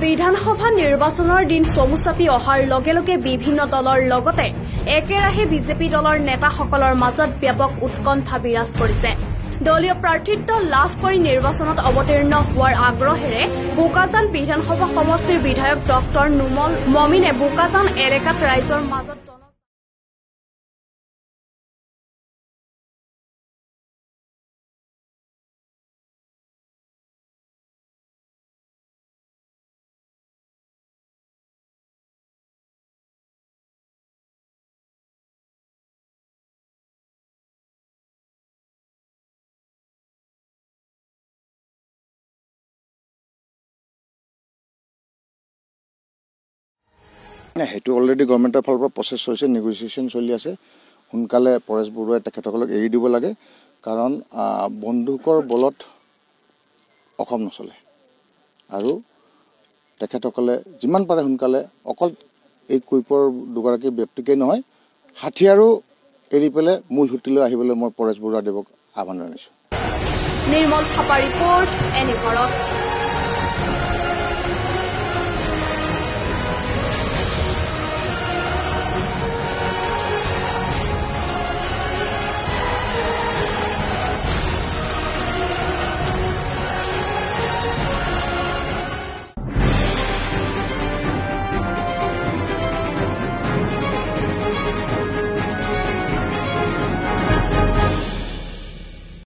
বিধানসভা নিৰ্বাচনৰ দিন চমু চাপি অহাৰ লগে লগে বিভিন্ন দলৰ লগতে একেৰাহে বিজেপি দলৰ নেতাসকলৰ মাজত ব্যাপক উৎকণ্ঠা বিৰাজ কৰিছে। দলীয় প্ৰাৰ্থিত্ব লাভ কৰি নিৰ্বাচনত অৱতীৰ্ণ হোৱাৰ আগ্ৰহেৰে বোকাজান বিধানসভা সমষ্টিৰ বিধায়ক ডক্টৰ নুমল মমিনে বোকাজান এলেকাত ৰাইজৰ মাজত সেইটো অলৰেডি গভৰ্ণমেণ্টৰ ফালৰ পৰা প্ৰচেছ হৈছে, নেগচিয়েশ্যন চলি আছে। সোনকালে পৰেশ বৰুৱাই তেখেতসকলক এৰি দিব লাগে, কাৰণ বন্দুকৰ বলত অসম নচলে। আৰু তেখেতসকলে যিমান পাৰে সোনকালে অকল এই কৈপৰ দুগৰাকী ব্যক্তিকেই নহয়, হাথিয়াৰো এৰি পেলাই মূল সুঁতিলৈ আহিবলৈ মই পৰেশ বৰুৱাদেৱক আহ্বান জনাইছোঁ। নিৰ্মল থাপা ৰিপৰ্ট, এনি ভাৰত।